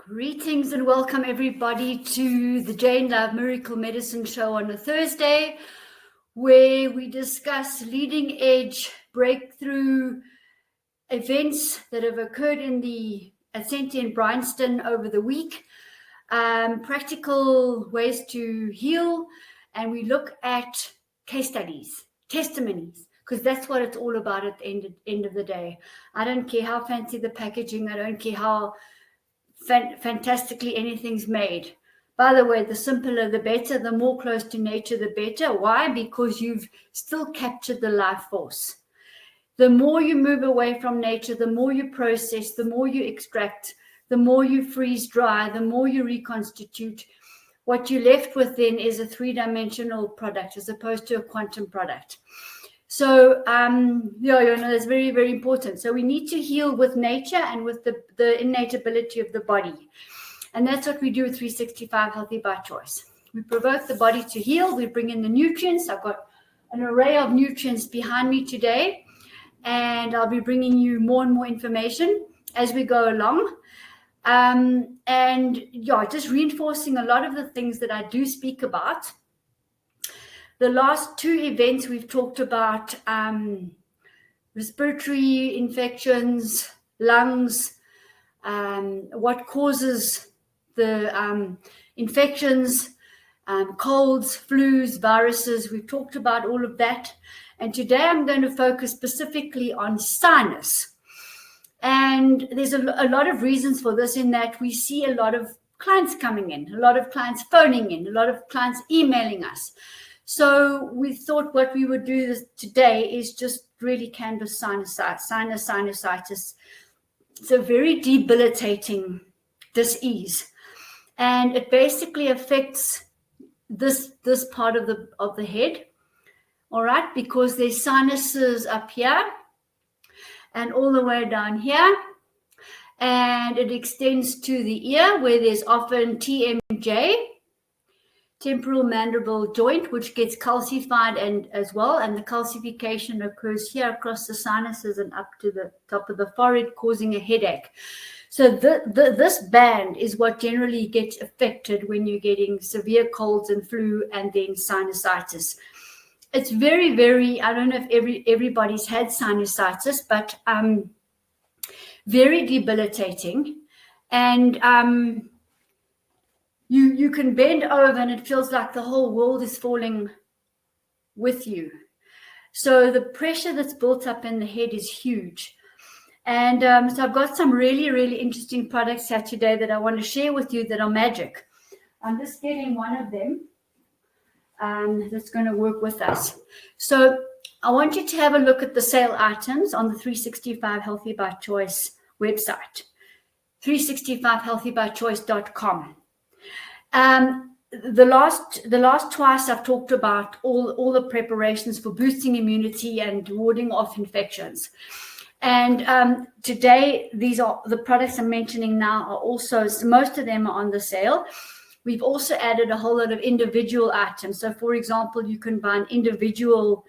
Greetings and welcome everybody to the Jane Love Miracle Medicine Show on a Thursday, where we discuss leading edge breakthrough events that have occurred in the Ascension in Bryanston over the week, practical ways to heal, and we look at case studies, testimonies, because that's what it's all about at the end of the day. I don't care how fancy the packaging, I don't care how fantastically anything's made. By the way, the simpler the better, the more close to nature the better. Why? Because you've still captured the life force. The more you move away from nature, the more you process, the more you extract, the more you freeze dry, the more you reconstitute. What you're left with then is a three-dimensional product as opposed to a quantum product. So, that's very, very important. So we need to heal with nature and with the innate ability of the body. And that's what we do with 365 Healthy by Choice. We provoke the body to heal. We bring in the nutrients. I've got an array of nutrients behind me today, and I'll be bringing you more and more information as we go along. Just reinforcing a lot of the things that I do speak about. The last two events we've talked about respiratory infections, lungs, what causes the infections, colds, flus, viruses. We've talked about all of that. And today I'm going to focus specifically on sinus. And there's a lot of reasons for this, in that we see a lot of clients coming in, a lot of clients phoning in, a lot of clients emailing us. So we thought what we would do today is just really canvas sinusitis. It's a very debilitating disease, and it basically affects this part of the head, all right, because there's sinuses up here and all the way down here, and it extends to the ear, where there's often TMJ, temporal mandible joint, which gets calcified and the calcification occurs here across the sinuses and up to the top of the forehead, causing a headache. So this band is what generally gets affected when you're getting severe colds and flu and then sinusitis. It's very, very, I don't know if everybody's had sinusitis, but very debilitating. And you can bend over and it feels like the whole world is falling with you. So the pressure that's built up in the head is huge. And so I've got some really, really interesting products here today that I want to share with you that are magic. I'm just getting one of them that's going to work with us. So I want you to have a look at the sale items on the 365 Healthy by Choice website, 365healthybychoice.com. The last twice I've talked about all the preparations for boosting immunity and warding off infections. And today, these are the products I'm mentioning now are also, most of them are on the sale. We've also added a whole lot of individual items. So for example, you can buy an individual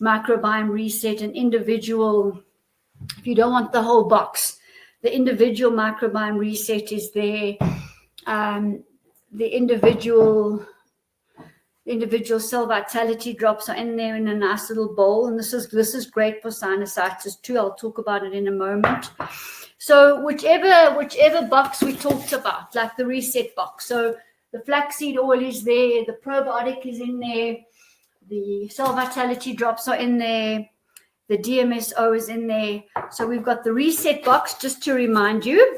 microbiome reset, an individual, if you don't want the whole box, the individual microbiome reset is there. The individual cell vitality drops are in there in a nice little bowl, and this is great for sinusitis too. I'll talk about it in a moment. So whichever box we talked about, like the reset box, so the flaxseed oil is there, the probiotic is in there, the cell vitality drops are in there, the DMSO is in there. So we've got the reset box, just to remind you.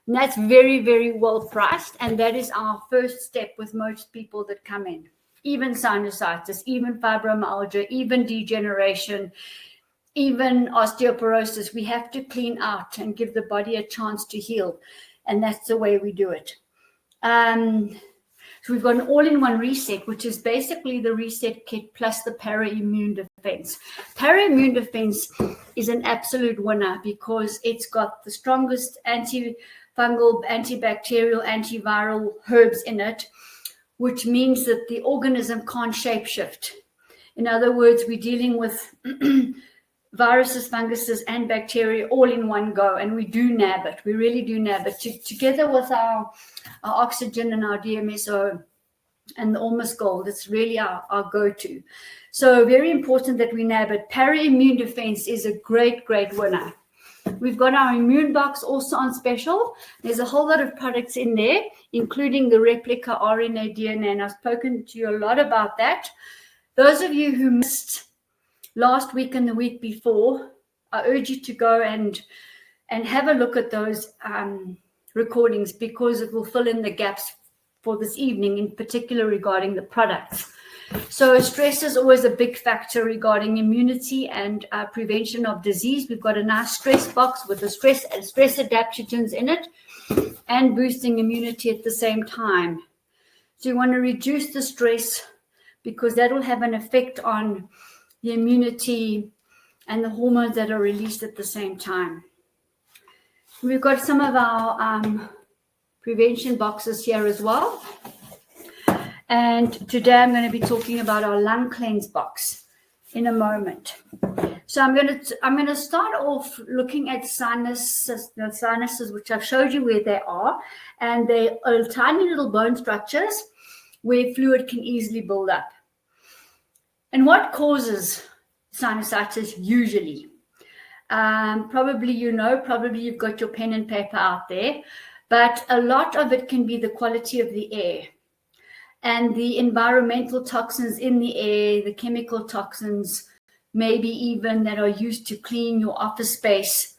And that's very, very well priced. And that is our first step with most people that come in. Even sinusitis, even fibromyalgia, even degeneration, even osteoporosis. We have to clean out and give the body a chance to heal. And that's the way we do it. So we've got an all-in-one reset, which is basically the reset kit plus the para-immune defense. Para-immune defense is an absolute winner because it's got the strongest antifungal, antibacterial, antiviral herbs in it, which means that the organism can't shapeshift. In other words, we're dealing with viruses, funguses, and bacteria all in one go, and we do nab it. We really do nab it together with our oxygen and our DMSO and the Almost Gold. It's really our go-to. So very important that we nab it. Para-immune defense is a great winner. We've got our immune box also on special. There's a whole lot of products in there, including the replica RNA DNA, and I've spoken to you a lot about that. Those of you who missed last week and the week before, I urge you to go and have a look at those recordings, because it will fill in the gaps for this evening, in particular regarding the products. So stress is always a big factor regarding immunity and prevention of disease. We've got a nice stress box with the stress adaptogens in it and boosting immunity at the same time. So you want to reduce the stress, because that will have an effect on the immunity and the hormones that are released at the same time. We've got some of our prevention boxes here as well. And today I'm going to be talking about our lung cleanse box in a moment. So I'm going to start off looking at sinuses, which I've showed you where they are, and they are tiny little bone structures where fluid can easily build up. And what causes sinusitis usually? Probably you've got your pen and paper out there, but a lot of it can be the quality of the air and the environmental toxins in the air, the chemical toxins, maybe even that are used to clean your office space,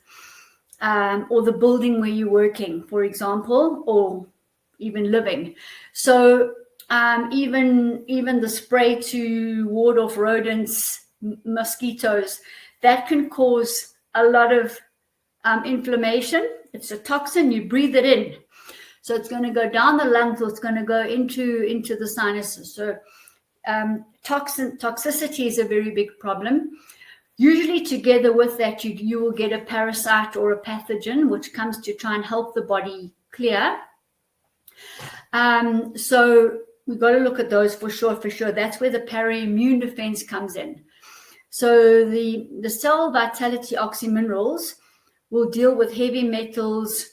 or the building where you're working, for example, or even living. So even the spray to ward off rodents, mosquitoes, that can cause a lot of inflammation. It's a toxin, you breathe it in. So it's going to go down the lungs, or it's going to go into the sinuses. So toxicity is a very big problem. Usually together with that, you will get a parasite or a pathogen, which comes to try and help the body clear. So we've got to look at those for sure. That's where the para-immune defense comes in. So the cell vitality oxyminerals will deal with heavy metals,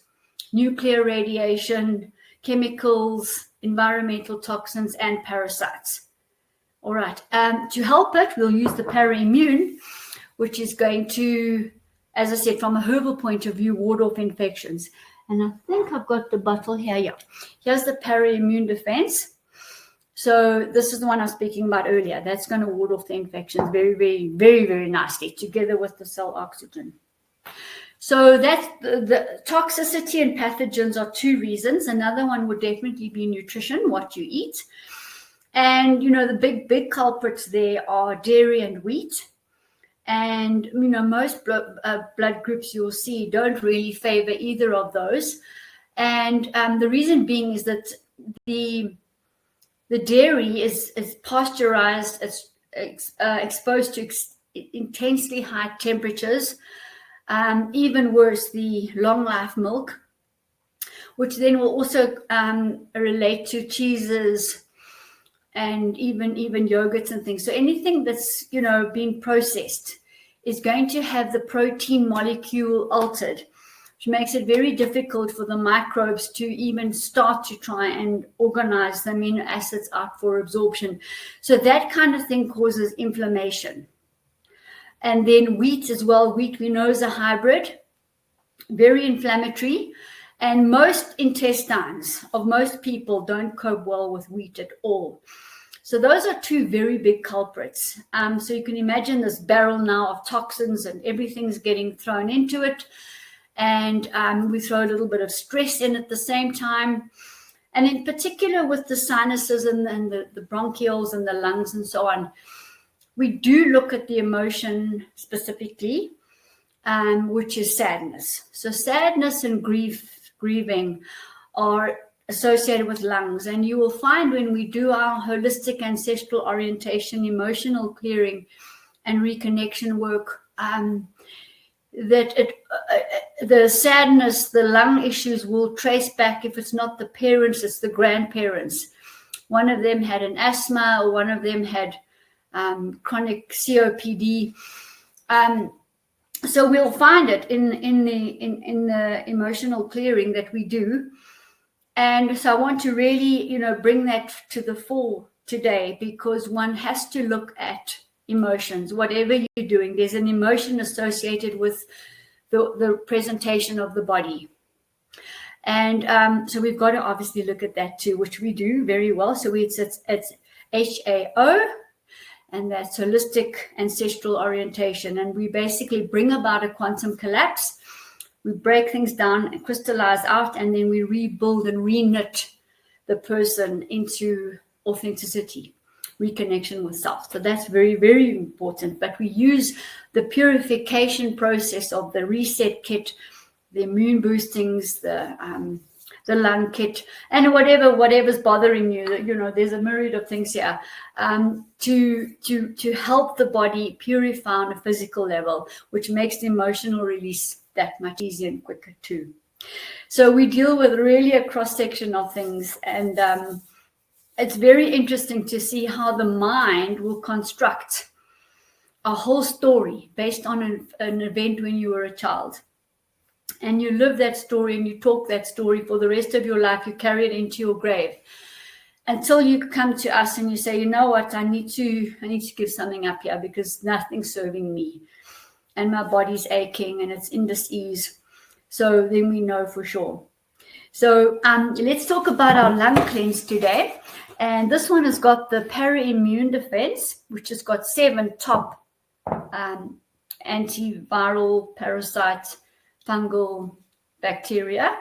nuclear radiation, chemicals, environmental toxins, and parasites. All right. To help it, we'll use the para-immune, which is going to, as I said, from a herbal point of view, ward off infections. And I think I've got the bottle here. Yeah. Here's the para-immune defense. So this is the one I was speaking about earlier. That's going to ward off the infections very, very, very, very nicely, together with the cell oxygen. So that's the toxicity and pathogens are two reasons. Another one would definitely be nutrition, what you eat. And, the big culprits there are dairy and wheat. And, most blood groups you'll see don't really favor either of those. And the reason being is that the dairy is pasteurized, it's exposed to intensely high temperatures. Even worse, the long life milk, which then will also relate to cheeses and even yogurts and things. So anything that's been processed is going to have the protein molecule altered, which makes it very difficult for the microbes to even start to try and organize the amino acids out for absorption. So that kind of thing causes inflammation. And then wheat as well. Wheat, we know, is a hybrid, very inflammatory. And most intestines of most people don't cope well with wheat at all. So those are two very big culprits. So you can imagine this barrel now of toxins, and everything's getting thrown into it. And we throw a little bit of stress in at the same time. And in particular with the sinuses and the bronchioles and the lungs and so on, we do look at the emotion specifically, which is sadness. So sadness and grieving are associated with lungs. And you will find when we do our holistic ancestral orientation, emotional clearing, and reconnection work, that the sadness, the lung issues will trace back. If it's not the parents, it's the grandparents. One of them had an asthma, or one of them had chronic COPD. So we'll find it in the emotional clearing that we do. And so I want to really, bring that to the fore today, because one has to look at emotions. Whatever you're doing, there's an emotion associated with the presentation of the body. And so we've got to obviously look at that too, which we do very well. So it's HAO, and that's holistic ancestral orientation. And we basically bring about a quantum collapse. We break things down and crystallize out, and then we rebuild and reknit the person into authenticity, reconnection with self. So that's very, very important. But we use the purification process of the reset kit, the immune boostings, the lung kit, and whatever's bothering you. There's a myriad of things here to help the body purify on a physical level, which makes the emotional release that much easier and quicker too. So we deal with really a cross section of things, and it's very interesting to see how the mind will construct a whole story based on an event when you were a child. And you live that story and you talk that story for the rest of your life. You carry it into your grave until you come to us and you say, you know what, I need to give something up here, because nothing's serving me and my body's aching and it's in dis-ease. So then we know for sure. So let's talk about our lung cleanse today. And this one has got the para-immune defense, which has got 7 top antiviral, parasite, fungal bacteria.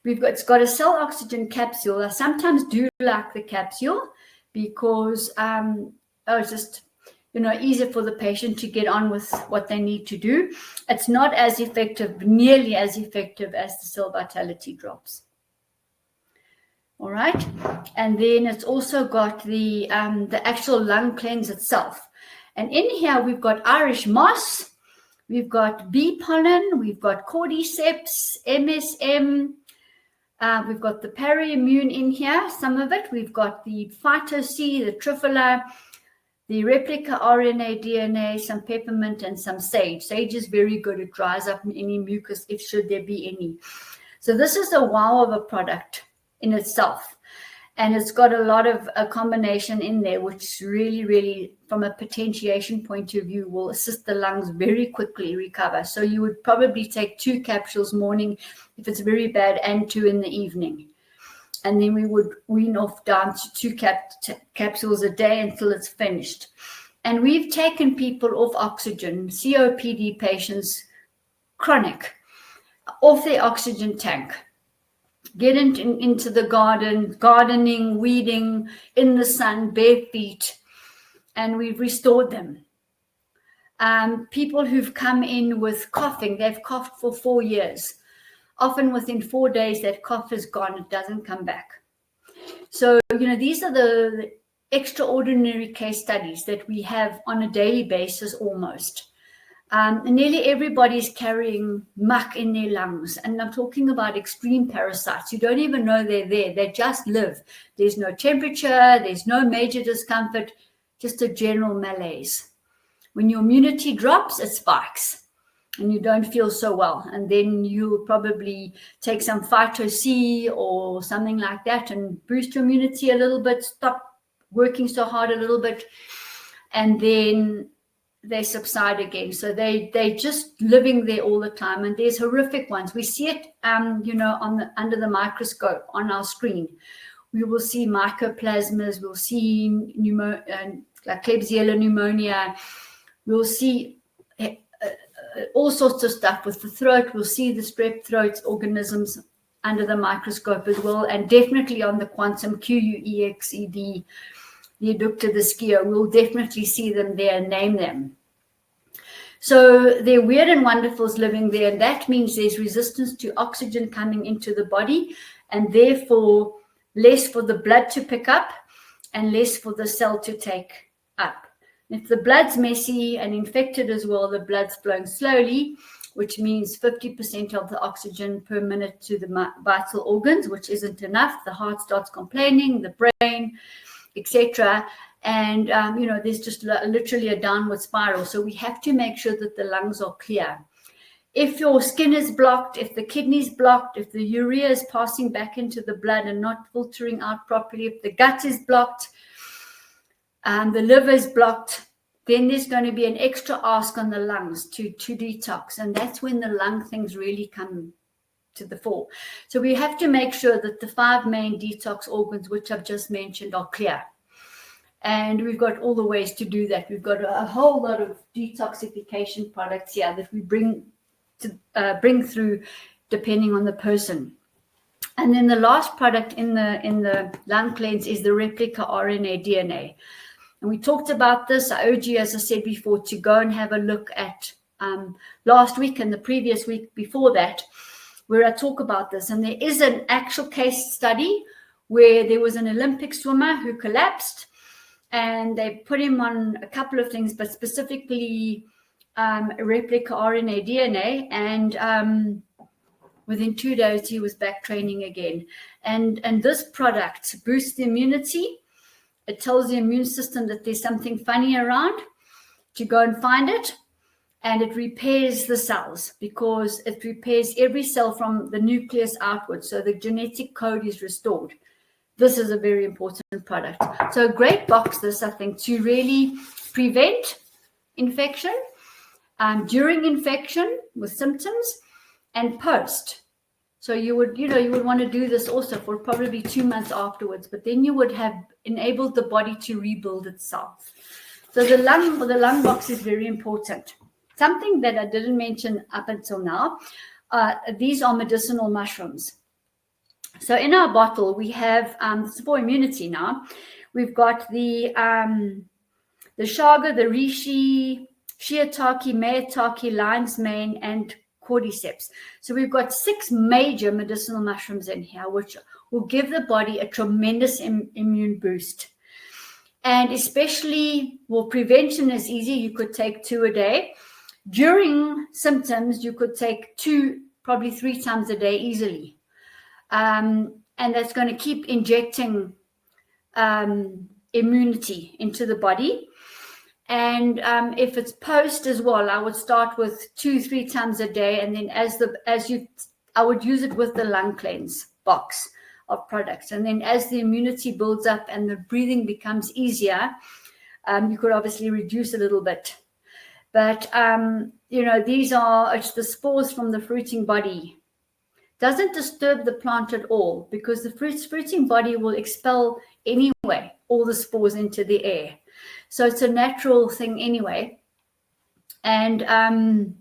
It's got a cell oxygen capsule. I sometimes do like the capsule because it's just easier for the patient to get on with what they need to do. It's not as effective, nearly as effective as the cell vitality drops. All right, and then it's also got the actual lung cleanse itself. And in here we've got Irish moss, we've got bee pollen, we've got cordyceps, MSM, we've got the para-immune in here, some of it. We've got the phyto-C, the triphala, the replica RNA, DNA, some peppermint, and some sage. Sage is very good. It dries up any mucus, if should there be any. So this is a wow of a product in itself. And it's got a lot of a combination in there, which really, really, from a potentiation point of view, will assist the lungs very quickly recover. So you would probably take 2 capsules morning if it's very bad, and 2 in the evening. And then we would wean off down to 2 capsules a day until it's finished. And we've taken people off oxygen, COPD patients, chronic, off their oxygen tank. Get into the gardening, weeding, in the sun, bare feet, and we've restored them. People who've come in with coughing, they've coughed for 4 years. Often within 4 days, that cough is gone. It doesn't come back. So, these are the extraordinary case studies that we have on a daily basis almost. Nearly everybody's carrying muck in their lungs. And I'm talking about extreme parasites. You don't even know they're there. They just live. There's no temperature. There's no major discomfort, just a general malaise. When your immunity drops, it spikes. And you don't feel so well. And then you'll probably take some phyto-C or something like that and boost your immunity a little bit, stop working so hard a little bit, and then they subside again. So they just living there all the time. And there's horrific ones. We see it, under the microscope on our screen. We will see mycoplasmas. We'll see like Klebsiella pneumonia. We'll see all sorts of stuff with the throat. We'll see the strep throat organisms under the microscope as well, and definitely on the quantum QUEXED, the adductor, the skio, we'll definitely see them there and name them. So they're weird and wonderfuls living there, and that means there's resistance to oxygen coming into the body, and therefore less for the blood to pick up and less for the cell to take up. If the blood's messy and infected as well, the blood's flowing slowly, which means 50% of the oxygen per minute to the vital organs, which isn't enough. The heart starts complaining, the brain, etc. And, there's just literally a downward spiral. So we have to make sure that the lungs are clear. If your skin is blocked, if the kidney's blocked, if the urea is passing back into the blood and not filtering out properly, if the gut is blocked, the liver is blocked, then there's going to be an extra ask on the lungs to detox. And that's when the lung things really come to the fore. So we have to make sure that the 5 main detox organs, which I've just mentioned, are clear. And we've got all the ways to do that. We've got a whole lot of detoxification products here that we bring through depending on the person. And then the last product in the lung cleanse is the replica RNA DNA. And we talked about this. I urge you, as I said before, to go and have a look at last week and the previous week before that, where I talk about this. And there is an actual case study where there was an Olympic swimmer who collapsed, and they put him on a couple of things, but specifically replica RNA DNA. And within 2 days, he was back training again. And this product boosts the immunity. It tells the immune system that there's something funny around, to go and find it. And it repairs the cells, because it repairs every cell from the nucleus outwards. So the genetic code is restored. This is a very important product. So a great box, this, I think, to really prevent infection, during infection with symptoms, and post. So you would want to do this also for probably 2 months afterwards, but then you would have enabled the body to rebuild itself. So the lung box is very important. Something that I didn't mention up until now, these are medicinal mushrooms. So in our bottle, we have, this is for immunity now, we've got the chaga, the reishi, shiitake, maitake, lion's mane, and cordyceps. So we've got 6 major medicinal mushrooms in here, which will give the body a tremendous immune boost. And especially, well, prevention is easy. You could take 2 a day. During symptoms, you could take 2, probably 3 times a day easily. And that's going to keep injecting immunity into the body. And if it's post as well, I would start with 2-3 times a day, and then I would use it with the lung cleanse box of products. And then as the immunity builds up and the breathing becomes easier, you could obviously reduce a little bit. But it's the spores from the fruiting body. Doesn't disturb the plant at all, because the fruiting body will expel anyway all the spores into the air. So it's a natural thing anyway. And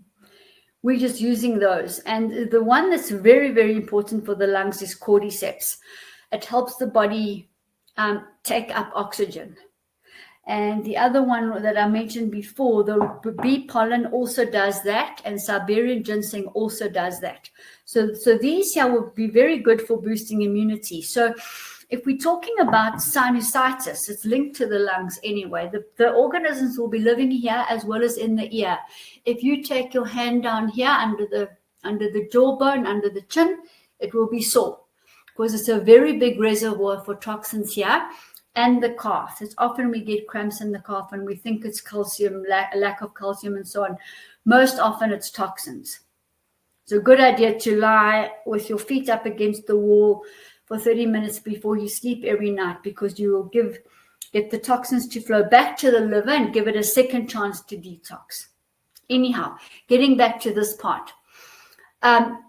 we're just using those. And the one that's very, very important for the lungs is cordyceps. It helps the body take up oxygen. And the other one that I mentioned before, the bee pollen also does that, and Siberian ginseng also does that. So these here will be very good for boosting immunity. So if we're talking about sinusitis, it's linked to the lungs anyway. The organisms will be living here as well as in the ear. If you take your hand down here under the jawbone, under the chin, it will be sore, because it's a very big reservoir for toxins here. And the calf. It's often we get cramps in the calf and we think it's calcium, lack of calcium and so on. Most often it's toxins. It's a good idea to lie with your feet up against the wall for 30 minutes before you sleep every night, because you will get the toxins to flow back to the liver and give it a second chance to detox. Anyhow, getting back to this part.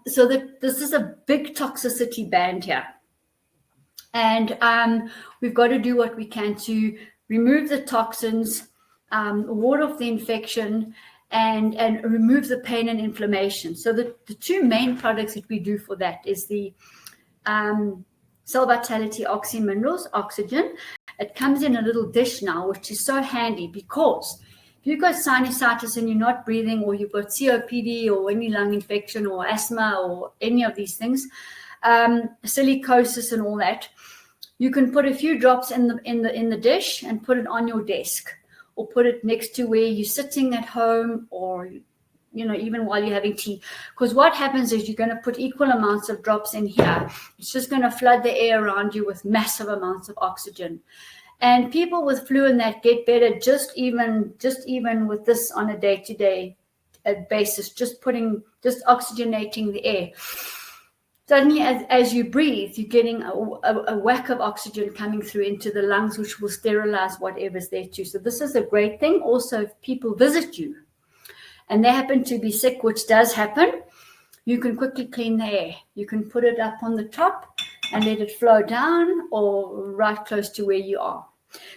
So this is a big toxicity band here. And we've got to do what we can to remove the toxins, ward off the infection, and remove the pain and inflammation. So the 2 main products that we do for that is the Cell Vitality Oxy Minerals, oxygen. It comes in a little dish now, which is so handy, because if you've got sinusitis and you're not breathing, or you've got COPD or any lung infection or asthma or any of these things, silicosis and all that, you can put a few drops in the dish and put it on your desk, or put it next to where you're sitting at home, or even while you're having tea. Because what happens is you're going to put equal amounts of drops in here. It's just going to flood the air around you with massive amounts of oxygen. And people with flu and that get better just even with this on a day-to-day basis, just oxygenating the air. Suddenly, as you breathe, you're getting a whack of oxygen coming through into the lungs, which will sterilize whatever's there too. So this is a great thing. Also, if people visit you and they happen to be sick, which does happen, you can quickly clean the air. You can put it up on the top and let it flow down, or right close to where you are.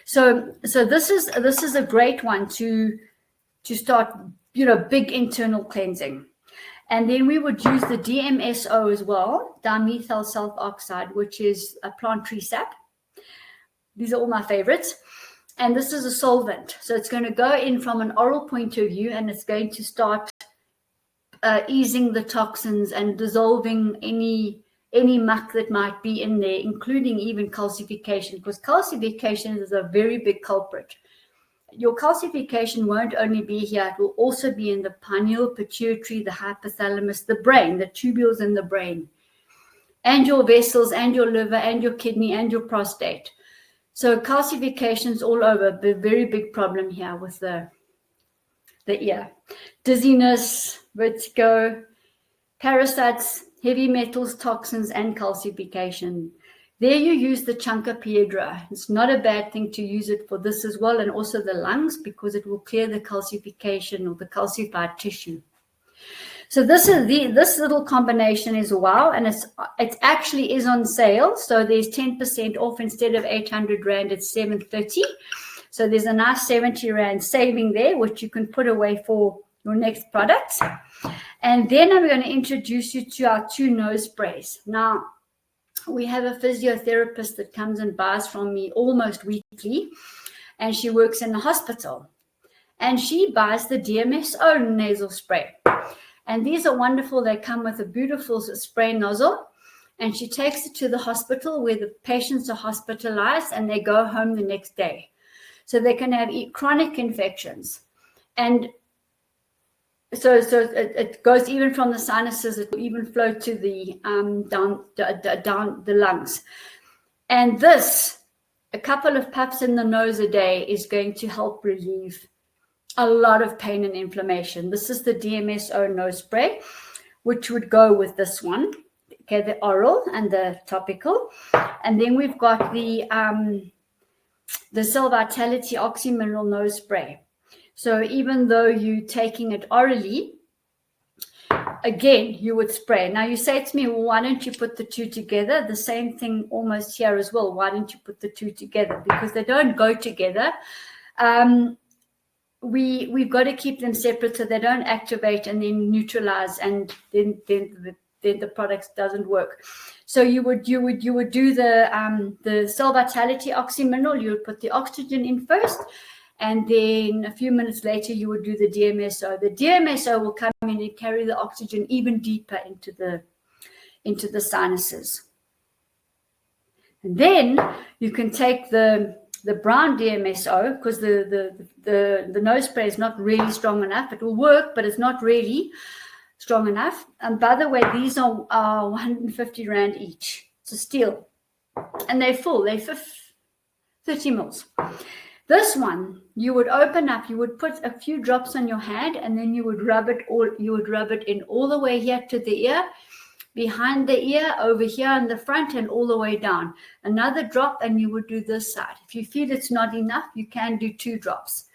So this is a great one to start, big internal cleansing. And then we would use the DMSO as well, dimethyl sulfoxide, which is a plant tree sap. These are all my favorites. And this is a solvent. So it's going to go in from an oral point of view, and it's going to start easing the toxins and dissolving any muck that might be in there, including even calcification, because calcification is a very big culprit. Your calcification won't only be here, it will also be in the pineal, pituitary, the hypothalamus, the brain, the tubules in the brain, and your vessels, and your liver, and your kidney, and your prostate. So calcification's all over, a very big problem here with the ear. Dizziness, vertigo, parasites, heavy metals, toxins, and calcification. There you use the Chancapiedra. It's not a bad thing to use it for this as well, and also the lungs, because it will clear the calcification or the calcified tissue. So this little combination is wow, and it actually is on sale. So there's 10% off. Instead of 800 Rand, it's 730. So there's a nice 70 Rand saving there, which you can put away for your next products. And then I'm going to introduce you to our 2 nose sprays. Now, we have a physiotherapist that comes and buys from me almost weekly, and she works in the hospital. And she buys the DMSO nasal spray. And these are wonderful. They come with a beautiful spray nozzle. And she takes it to the hospital where the patients are hospitalized, and they go home the next day. So they can have chronic infections. And so it goes even from the sinuses, it will even flow to the down the lungs. And this, a couple of puffs in the nose a day, is going to help relieve a lot of pain and inflammation. This is the DMSO nose spray, which would go with this one. Okay, the oral and the topical. And then we've got the Cell Vitality Oxy Mineral nose spray. So even though you're taking it orally, again, you would spray. Now you say to me, well, why don't you put the 2 together? The same thing almost here as well. Why don't you put the 2 together? Because they don't go together. We've got to keep them separate so they don't activate and then neutralize, and then the product doesn't work. So you would do the Cell Vitality Oxy Mineral. You would put the oxygen in first, and then a few minutes later, you would do the DMSO. The DMSO will come in and carry the oxygen even deeper into the sinuses. And then you can take the brown DMSO, because the nose spray is not really strong enough. It will work, but it's not really strong enough. And by the way, these are 150 Rand each. It's a steal. And they're full. They're 30 mils. This one, you would open up, you would put a few drops on your hand, and then you would rub it in all the way here to the ear, behind the ear, over here in the front, and all the way down. Another drop, and you would do this side. If you feel it's not enough, you can do 2 drops.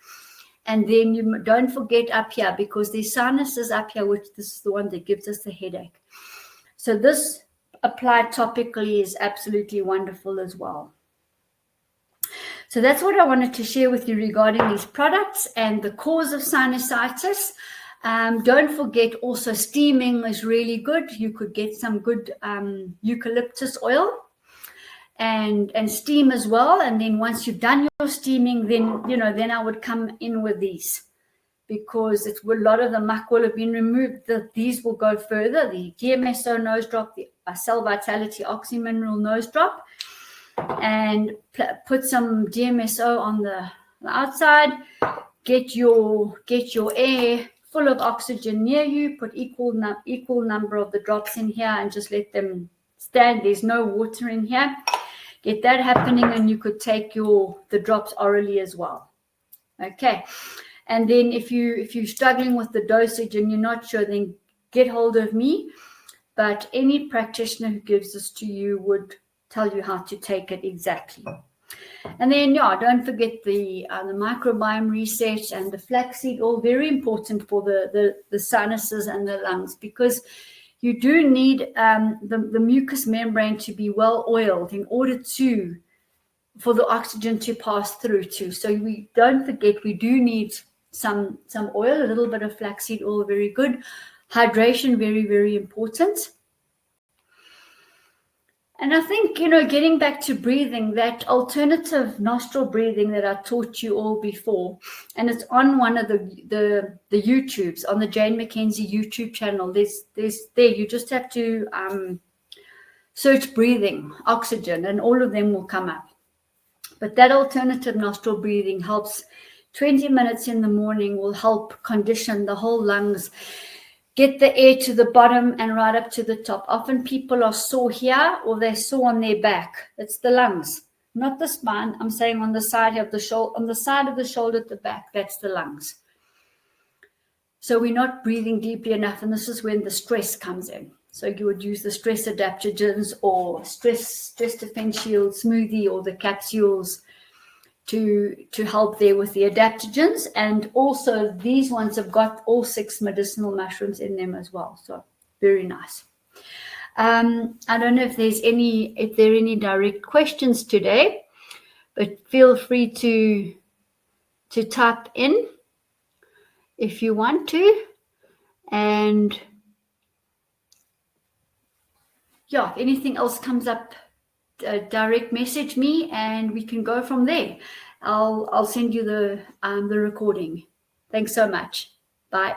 And then you don't forget up here, because the sinus is up here, which this is the one that gives us the headache. So this applied topically is absolutely wonderful as well. So that's what I wanted to share with you regarding these products and the cause of sinusitis. Don't forget also steaming is really good. You could get some good eucalyptus oil and steam as well. And then once you've done your steaming, then I would come in with these, because a lot of the muck will have been removed. These will go further. The DMSO nose drop, the Cell Vitality Oxy Mineral nose drop, and put some DMSO on the outside. Get your air full of oxygen near you. Put equal number of the drops in here, and just let them stand. There's no water in here. get that happening, and you could take the drops orally as well. Okay. And then if you're struggling with the dosage and you're not sure, then get hold of me. But any practitioner who gives this to you would tell you how to take it exactly. And then, don't forget the microbiome reset and the flaxseed, all very important for the sinuses and the lungs, because you do need the mucous membrane to be well oiled in order for the oxygen to pass through too. So we don't forget, we do need some oil, a little bit of flaxseed oil, very good. Hydration, very, very important. And I think, getting back to breathing, that alternative nostril breathing that I taught you all before, and it's on one of the YouTubes, on the Jane McKenzie YouTube channel. You just have to search breathing, oxygen, and all of them will come up. But that alternative nostril breathing helps. 20 minutes in the morning will help condition the whole lungs, get the air to the bottom and right up to the top. Often people are sore here or they're sore on their back. It's the lungs, not the spine. I'm saying on the side of the shoulder at the back, that's the lungs. So we're not breathing deeply enough, and this is when the stress comes in. So you would use the stress adaptogens or stress defense shield smoothie or the capsules to help there with the adaptogens. And also these ones have got all 6 medicinal mushrooms in them as well. So very nice. I don't know if there are any direct questions today, but feel free to type in if you want to. And if anything else comes up, direct message me and we can go from there. I'll send you the recording. Thanks so much. Bye.